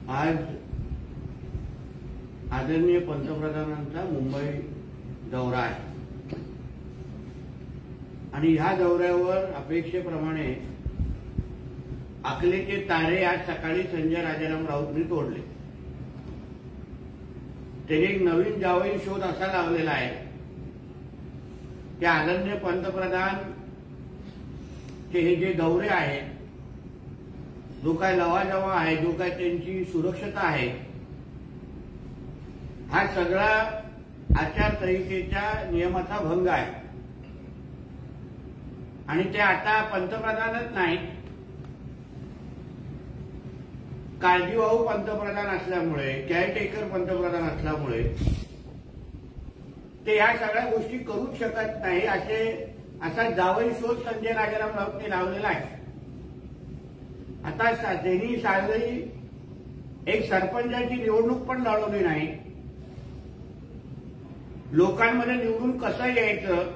आज आदरणीय पंतप्रधानांचा मुंबई दौरा आहे आणि ह्या दौऱ्यावर अपेक्षेप्रमाणे अकलेचे तारे आज सकाळी संजय राजाराम राऊतनी तोडले। त्यांनी एक नवीन जावई शोध असा लावलेला आहे की आदरणीय पंतप्रधान हे जे दौरे आहेत, जो काय लवाजमा आहे, जो काय त्यांची सुरक्षता आहे, हा सगळा आचारसंहितेच्या नियमाचा भंग आहे आणि ते आता पंतप्रधानच नाही, काळजीवाहू पंतप्रधान असल्यामुळे, केअरटेकर पंतप्रधान असल्यामुळे ते या सगळ्या गोष्टी करूच शकत नाही असा जावई शोध संजय राजाराम राऊतने लावलेला आहे। आता त्यांनी साधी एक सरपंचाची निवडणूक पण लढवली नाही, लोकांमध्ये निवडून कसं यायचं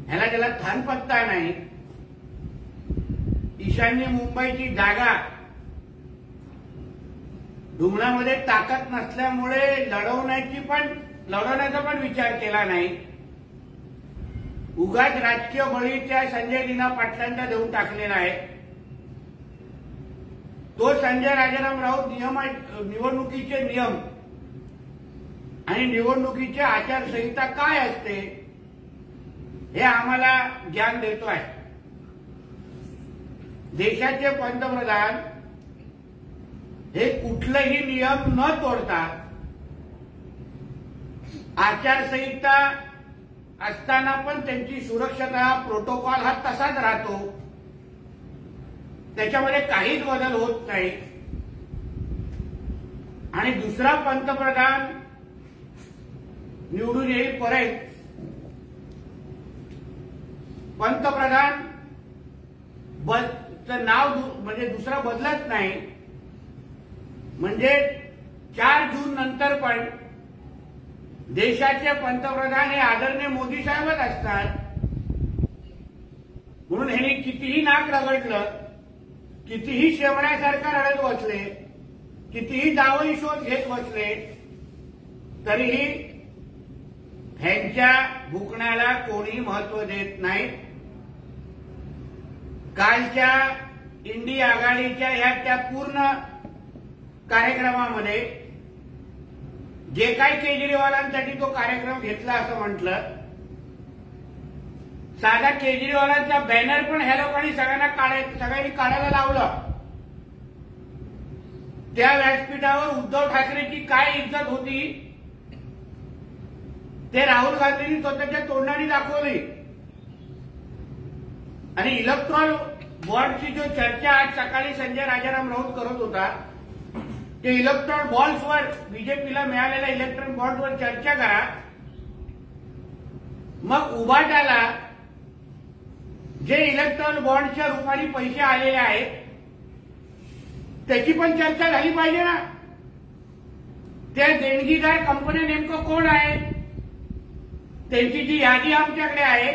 ह्याला त्याला थानपत्ता नाही, ईशान्य मुंबईची जागा धुमणामध्ये ताकद नसल्यामुळे लढवण्याचा पण विचार केला नाही, उगाच राजकीय बळी त्या संजय दिना पाटलांचा देऊन टाकलेला आहे। तो संजय राजाराम राऊत निवडणुकीचे नियम आणि निवडणुकीची आचारसंहिता काय असते हे आम्हाला ज्ञान देतोय। देशाचे पंतप्रधान हे कुठलेही नियम न तोडता आचारसंहिता असताना पण त्यांची सुरक्षता प्रोटोकॉल हा तसाच राहतो, त्याच्यामध्ये काहीच बदल होत नाही। आणि दुसरा पंतप्रधान निवडून येईपर्यंत पंतप्रधान नाव म्हणजे दुसरा बदलत नाही, म्हणजे 4 जून नंतर पण देशाचे पंतप्रधान हे आदरणीय मोदी साहेबच असतात। म्हणून ह्यांनी कितीही नाक रगडलं, कितीही शेवण्यासारखा रडत बसले, कितीही जावई शोध घेत बसले, तरीही ह्यांच्या भुकण्याला कोणी महत्व देत नाही। कालच्या इंडिया आघाडीच्या ह्या त्या पूर्ण कार्यक्रमामध्ये जे काही केजरीवालांसाठी तो कार्यक्रम घेतला असं म्हटलं, साधा केजरीवालांचा बॅनर पण ह्या लोकांनी सगळ्यांनी काढायला लावलं। त्या व्यासपीठावर उद्धव ठाकरेची काय इज्जत होती ते राहुल गांधींनी स्वतःच्या तोंडाने दाखवली। आणि इलेक्ट्रॉल बॉन्डची जो चर्चा आज सकाळी संजय राजाराम राऊत करत होता, ते इलेक्ट्रॉल बॉन्ड्सवर बीजेपीला मिळालेल्या इलेक्ट्रॉल बॉन्ड्सवर चर्चा करा, मग उभाटाला जे इलेक्ट्रॉल बॉन्डच्या रूपाने पैसे आलेले आहेत त्याची पण चर्चा झाली पाहिजे ना। त्या देणगीदार कंपन्या नेमकं कोण आहे, त्यांची जी यादी आमच्याकडे आहे,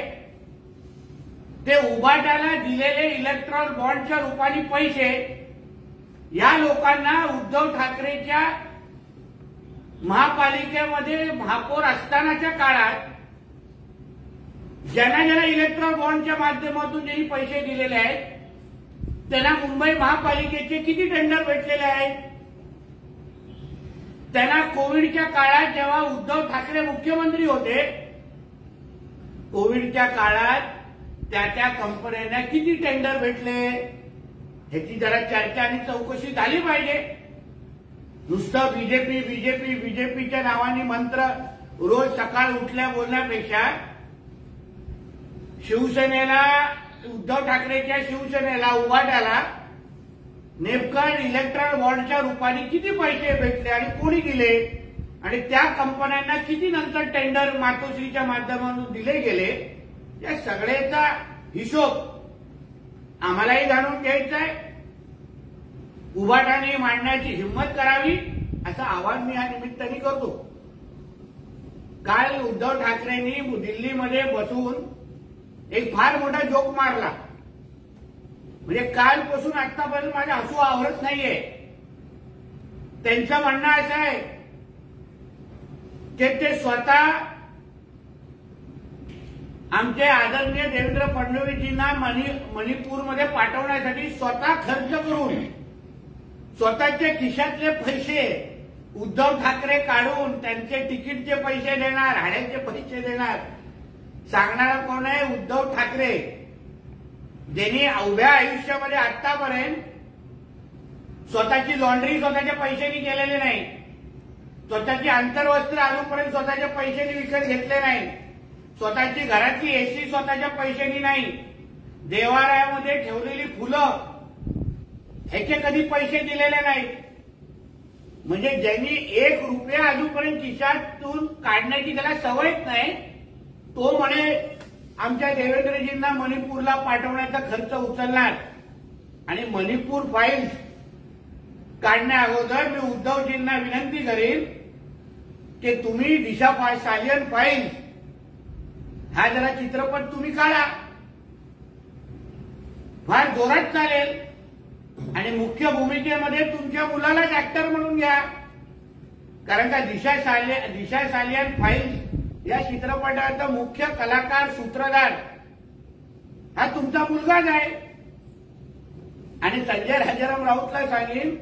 ते उभाटाला दिलेले इलेक्ट्रॉल बॉन्डच्या रूपाने पैसे या लोकांना उद्धव ठाकरेच्या महापालिकेमध्ये महापौर असतानाच्या काळात ज्यांना इलेक्ट्रॉल बॉन्डच्या माध्यमातून ज्यांनी पैसे दिलेले आहेत त्यांना मुंबई महापालिकेचे किती टेंडर भेटलेले आहेत, त्यांना कोविडच्या काळात जेव्हा उद्धव ठाकरे मुख्यमंत्री होते, कोविडच्या काळात त्या कंपन्यांना किती टेंडर भेटले ह्याची जरा चर्चा आणि चौकशी झाली पाहिजे। नुसतं बीजेपीच्या नावाने मंत्र रोज सकाळ उठल्या बोलण्यापेक्षा शिवसेनेला, उद्धव ठाकरेच्या शिवसेनेला, उभाटाला नेमकं इलेक्ट्रॉल बॉन्डच्या रूपाने किती पैसे भेटले आणि कोणी दिले आणि त्या कंपन्यांना किती नंतर टेंडर मातोश्रीच्या माध्यमातून दिले गेले, या सगळ्याचा हिशोब आम्हालाही जाणून घ्यायचा आहे। उभाटाने मांडण्याची हिंमत करावी असं आवाहन मी या निमित्ताने करतो। काल उद्धव ठाकरेंनी दिल्लीमध्ये बसून एक फार मोठा जोक मारला, म्हणजे कालपासून आतापर्यंत माझं हसू आवरत नाहीये। त्यांचं म्हणणं असं आहे की ते स्वतः आमचे आदरणीय देवेंद्र फडणवीसजींना मणिपूरमध्ये पाठवण्यासाठी स्वतः खर्च करून स्वतःच्या खिशातले पैसे उद्धव ठाकरे काढून त्यांचे तिकीटचे पैसे देणार, भाड्याचे पैसे देणार. सांगणारा कोण आहे? उद्धव ठाकरे, ज्यांनी उभ्या आयुष्यामध्ये आतापर्यंत स्वतःची लॉन्ड्री स्वतःच्या पैशांनी केलेली नाही, स्वतःची अंतर्वस्त्र अजूनपर्यंत स्वतःच्या पैशांनी विकत घेतले नाही, स्वतःची घरातली एसी स्वतःच्या पैशांनी नाही, देवालयामध्ये ठेवलेली फुलं ह्याचे कधी पैसे दिलेले नाहीत. म्हणजे ज्यांनी 1 रुपया अजूनपर्यंत खिशातून काढण्याची त्याला सवयच नाही, तो म्हणे आमच्या देवेंद्रजींना मणिपूरला पाठवण्याचा खर्च उचलणार. आणि मणिपूर फाईल्स काढण्या अगोदर मी उद्धवजींना विनंती करीन की तुम्ही दिशा सालियन फाईल्स हा जरा चित्रपट तुम्ही काढा, फार जोरात चालेल. आणि मुख्य भूमिकेमध्ये तुमच्या मुलालाच ऍक्टर म्हणून घ्या, कारण का दिशा सालियन फाईल्स या चित्रपटाचा मुख्य कलाकार सूत्रधार हा तुमचा मुलगाच आहे. आणि संजय राजाराम राऊतला सांगेन,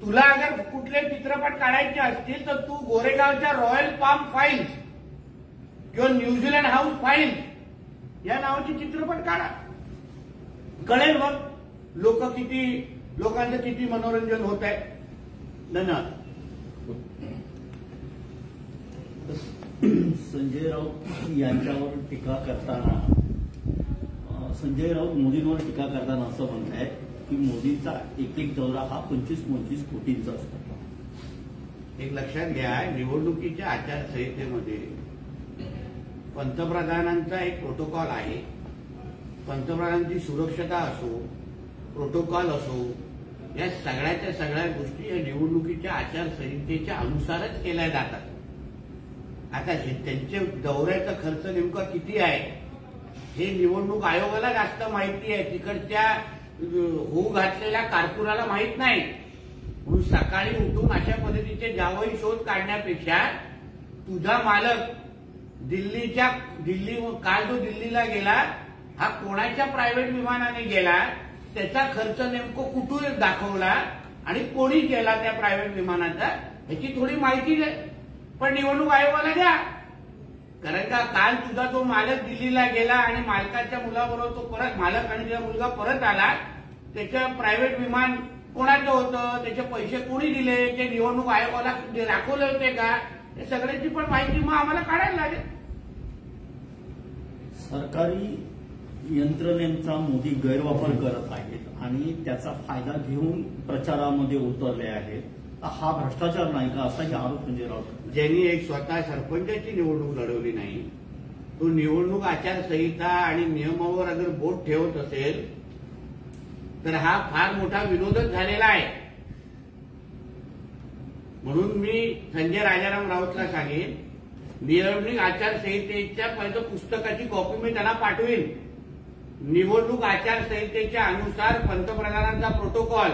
तुला अगर कुठले चित्रपट काढायचे असतील तर तू गोरेगावच्या रॉयल पाम फाईल्स किंवा न्यूझीलंड हाऊस फाईल्स या नावाचे चित्रपट काढा. कळेल मग लोकांचं किती मनोरंजन होत आहे. धन्यवाद. संजय राऊत यांच्यावर टीका करताना संजय राऊत मोदींवर टीका करताना असं म्हणतायत की मोदींचा एक दौरा हा 25-25 कोटींचा असतो. एक लक्षात घ्या, निवडणुकीच्या आचारसंहितेमध्ये पंतप्रधानांचा एक प्रोटोकॉल आहे. पंतप्रधानांची सुरक्षता असो, प्रोटोकॉल असो, या सगळ्याच्या सगळ्या गोष्टी या निवडणुकीच्या आचारसंहितेच्या अनुसारच केल्या जातात. आता त्यांच्या दौऱ्याचा खर्च नेमका किती आहे हे निवडणूक आयोगाला जास्त माहिती आहे, तिकडच्या होऊ घातलेल्या कारकुनाला माहित नाही. म्हणून सकाळी उठून अशा पद्धतीचे जावई शोध काढण्यापेक्षा तुझा मालक काल जो दिल्लीला गेला हा कोणाच्या प्रायव्हेट विमानाने गेला, त्याचा खर्च नेमकं कुठून दाखवला आणि कोणी केला त्या प्रायव्हेट विमानाचा ह्याची थोडी माहिती पण निवडणूक आयोगाला द्या. कारण का काल तुझा तो मालक दिल्लीला गेला आणि मालकाच्या मुलाबरोबर तो परत मालक आणि त्याचा मुलगा परत आला, त्याचं प्रायव्हेट विमान कोणाचं होतं, त्याचे पैसे कोणी दिले, ते निवडणूक आयोगाला दाखवले होते का, हे सगळ्याची पण माहिती मग आम्हाला काढायला लागेल. सरकारी यंत्रणेचा मोदी गैरवापर करत आहेत आणि त्याचा फायदा घेऊन प्रचारामध्ये उतरले आहेत. हा भ्रष्टाचार नाही का, असाही आरोप संजय राऊत. ज्यांनी एक स्वतः सरपंचाची निवडणूक लढवली नाही, तो निवडणूक आचारसंहिता आणि नियमावर अगर बोट ठेवत असेल तर हा फार मोठा विरोधच झालेला आहे. म्हणून मी संजय राजाराम राऊतला सांगेन, निवडणूक आचारसंहितेच्या पहिलं पुस्तकाची कॉपी मी त्यांना पाठवीन. निवडणूक आचारसंहितेच्या अनुसार पंतप्रधानांचा प्रोटोकॉल,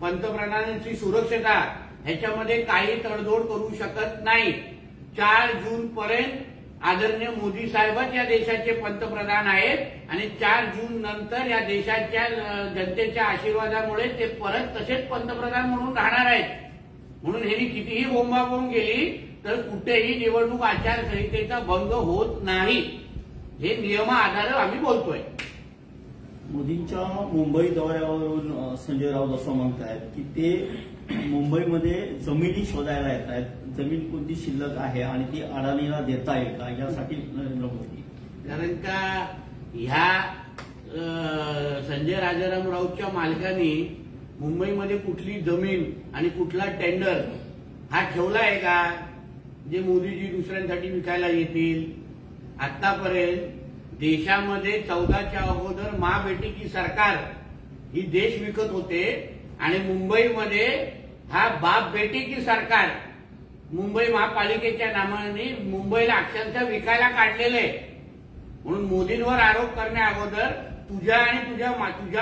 पंतप्रधानांची सुरक्षता ह्याच्यामध्ये काही तडजोड करू शकत नाही. 4 जून पर्यंत आदरणीय मोदी साहेबच या देशाचे पंतप्रधान आहेत आणि 4 जून नंतर या देशाच्या जनतेच्या आशीर्वादामुळे ते परत तसेच पंतप्रधान म्हणून राहणार आहेत. म्हणून ह्यांनी कितीही बोंबाबोंब गेली तर कुठेही निवडणूक आचारसंहितेचा भंग होत नाही. हे नियमाआधारे आम्ही बोलतोय. मोदींच्या मुंबई दौऱ्यावरून संजय राऊत असं म्हणतायत की ते मुंबईमध्ये जमिनी शोधायला येत आहेत. जमीन कोणती शिल्लक आहे आणि ती अडाणीला देता येईल का यासाठी नरेंद्र मोदी. कारण का ह्या संजय राजाराम राऊतच्या मालकांनी मुंबईमध्ये कुठली जमीन आणि कुठला टेंडर हा ठेवला आहे का जे मोदीजी दुसऱ्यांसाठी विकायला येतील. आतापर्यंत देशामध्ये 14च्या अगोदर माँ बेटी की सरकार ही देश विकत होते आणि मुंबईमध्ये हा बाप बेटी की सरकार मुंबई महापालिकेच्या नावाने मुंबईला अक्षरशः विकायला काढलेले. म्हणून मोदींवर आरोप करण्या अगोदर तुझ्या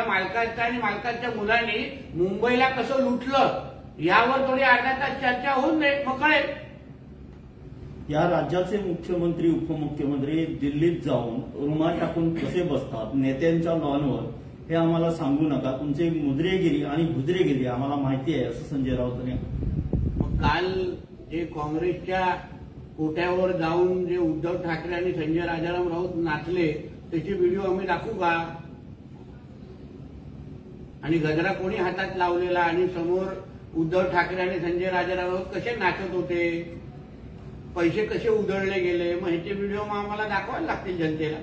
मालकाच्या आणि मालकाच्या मुलांनी मुंबईला कसं लुटलं यावर थोडी अर्धा तास चर्चा होऊन दे, मग कळेल. या राज्याचे मुख्यमंत्री उपमुख्यमंत्री दिल्लीत जाऊन रुमाल टाकून कसे बसतात नेत्यांच्या लॉनवर हे आम्हाला सांगू नका. तुमची मुद्रेगिरी आणि गुजरेगिरी आम्हाला माहिती आहे, असं संजय राऊत यांनी. मग काल जे काँग्रेसच्या कोट्यावर जाऊन जे उद्धव ठाकरे आणि संजय राजाराम राऊत नाचले त्याचे व्हिडिओ आम्ही दाखवू का? आणि गजरा कोणी हातात लावलेला आणि समोर उद्धव ठाकरे आणि संजय राजाराम राऊत कसे नाचत होते, पैसे कसे उधळले गेले, मग ह्याचे व्हिडिओ आम्हाला दाखवायला लागतील जनतेला.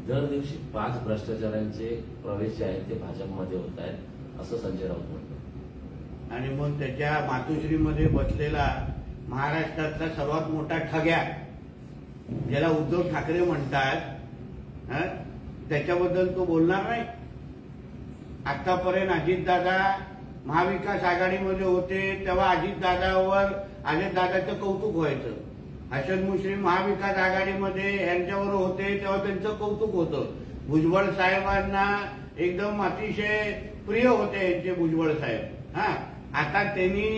दर दिवशी 5 भ्रष्टाचारांचे प्रवेश जे आहेत ते भाजपमध्ये होत आहेत, असं संजय राऊत म्हणतात. आणि मग त्याच्या मातोश्रीमध्ये बसलेला महाराष्ट्रातला सर्वात मोठा ठग्या ज्याला उद्धव ठाकरे म्हणतात, त्याच्याबद्दल तो बोलणार नाही. आतापर्यंत अजितदादा महाविकास आघाडीमध्ये होते तेव्हा अजितदादाचं कौतुक व्हायचं. हसन मुश्रीफ महाविकास आघाडीमध्ये यांच्यावर होते तेव्हा त्यांचं कौतुक होतं. भुजबळ साहेबांना एकदम अतिशय प्रिय होते यांचे भुजबळ साहेब. आता त्यांनी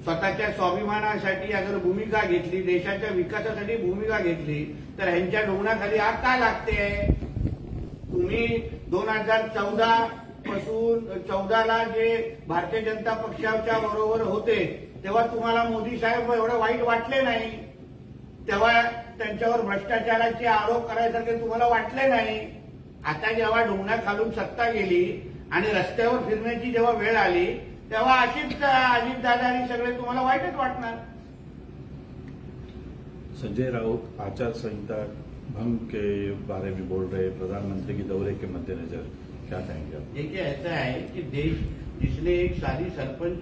स्वतःच्या स्वाभिमानासाठी अगर भूमिका घेतली, देशाच्या विकासासाठी भूमिका घेतली, तर ह्यांच्या डोंगणाखाली आग काय लागते? तुम्ही 2014 पासून 14ला जे भारतीय जनता पक्षाच्या बरोबर होते तेव्हा तुम्हाला मोदी साहेब एवढे वाईट वाटले नाही, तेव्हा त्यांच्यावर भ्रष्टाचाराचे आरोप करायसारखे तुम्हाला वाटले नाही. आता जेव्हा डोंगणाखालून सत्ता गेली आणि रस्त्यावर फिरण्याची जेव्हा वेळ आली तेव्हा अजितदादा आणि सगळे तुम्हाला वाईटच वाटणार. संजय राउत आचार संहिता भंग के बारे में बोल रहे, प्रधानमंत्री के दौरे के मद्देनजर क्या कहेंगे आप? देखिए ऐसा है कि देश जिसने एक सारी सरपंच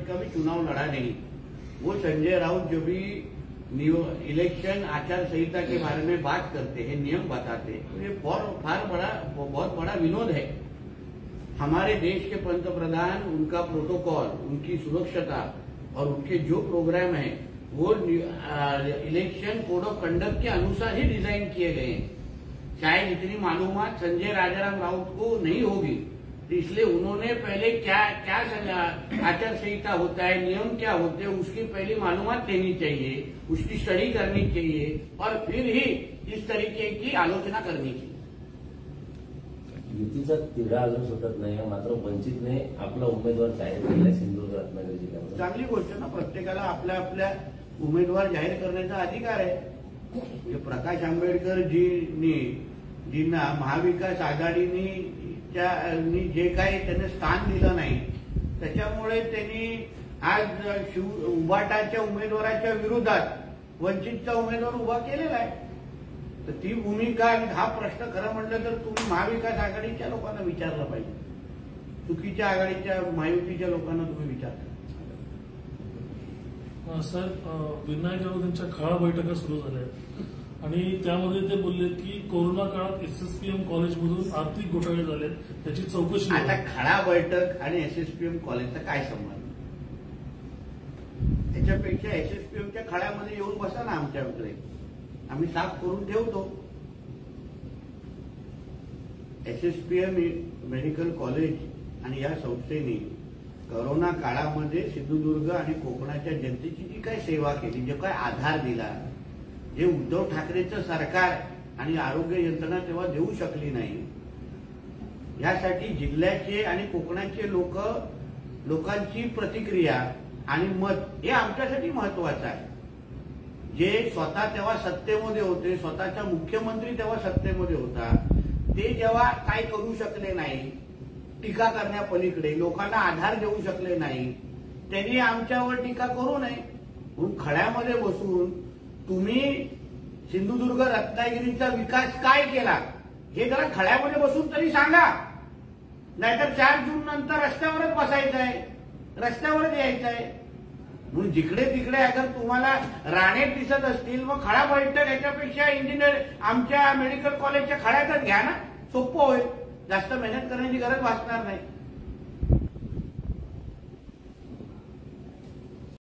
का भी चुनाव लड़ा नहीं, वो संजय राउत जो भी इलेक्शन आचार संहिता के बारे में बात करते हैं, नियम बताते हैं, ये बहुत बड़ा विनोद है. हमारे देश के पंतप्रधान, उनका प्रोटोकॉल, उनकी सुरक्षता और उनके जो प्रोग्राम है वो इलेक्शन कोड ऑफ कंडक्ट के अनुसार ही डिजाइन किए गए हैं. शायद इतनी मालूमात संजय राजाराम राउत को नहीं होगी, तो इसलिए उन्होंने पहले क्या आचार संहिता होता है, नियम क्या होते हैं, उसकी पहली मालूमात लेनी चाहिए, उसकी स्टडी करनी चाहिए और फिर ही इस तरीके की आलोचना करनी चाहिए. युतीचा तिढा अजून सुटत नाही, मात्र वंचितने आपला उमेदवार जाहीर केला सिंधुदुर्ग रत्नागिरी जिल्ह्यामध्ये. चांगली गोष्ट ना, प्रत्येकाला आपल्या आपल्या उमेदवार जाहीर करण्याचा अधिकार आहे. म्हणजे प्रकाश आंबेडकर जींना महाविकास आघाडीनी जे काही त्यांना स्थान दिलं नाही त्याच्यामुळे त्यांनी आज उभाटाच्या उमेदवाराच्या विरोधात वंचितचा उमेदवार उभा केलेला आहे. तर ती भूमिका आणि हा प्रश्न खरं म्हटलं तर तुम्ही महाविकास आघाडीच्या लोकांना विचारलं पाहिजे, चुकीच्या आघाडीच्या महायुतीच्या लोकांना तुम्ही विचारता. साहेब, विनायक राऊत यांच्या खळा बैठका सुरू झाल्या आणि त्यामध्ये ते बोलले की कोरोना काळात एसएसपीएम कॉलेजमधून आर्थिक घोटाळे झाले, त्याची चौकशी. आता खळा बैठक आणि एसएसपीएम कॉलेजचा काय संबंध? त्याच्यापेक्षा एसएसपीएमच्या खळ्यामध्ये येऊन बसा ना आमच्याकडे, आम्ही साफ करून ठेवतो. एसएसपीएम मेडिकल कॉलेज आणि या संस्थेने कोरोना काळामध्ये सिंधुदुर्ग आणि कोकणाच्या जनतेची जी काही सेवा केली, जो काय आधार दिला, जे उद्धव ठाकरेचं सरकार आणि आरोग्य यंत्रणा तेव्हा देऊ शकली नाही, यासाठी जिल्ह्याचे आणि कोकणाचे लोकांची प्रतिक्रिया आणि मत हे आमच्यासाठी महत्वाचं आहे. जे स्वतः तेव्हा सत्तेमध्ये होते, स्वतःचा मुख्यमंत्री तेव्हा सत्तेमध्ये होता, ते जेव्हा काय करू शकले नाही, टीका करण्यापलीकडे लोकांना आधार देऊ शकले नाही, त्यांनी आमच्यावर टीका करू नये म्हणून खळ्यामध्ये बसून तुम्ही सिंधुदुर्ग रत्नागिरीचा विकास काय केला हे जरा खळ्यामध्ये बसून तरी सांगा. नाहीतर 4 जून नंतर रस्त्यावरच बसायचं आहे, रस्त्यावरच यायचं आहे. म्हणून जिकडे तिकडे अगर तुम्हाला राणे दिसत असतील मग खळा बैठक याच्यापेक्षा इंजिनियर आमच्या मेडिकल कॉलेजच्या खळ्यातच घ्या ना, सोपं होईल, जास्त मेहनत करण्याची गरज भासणार नाही.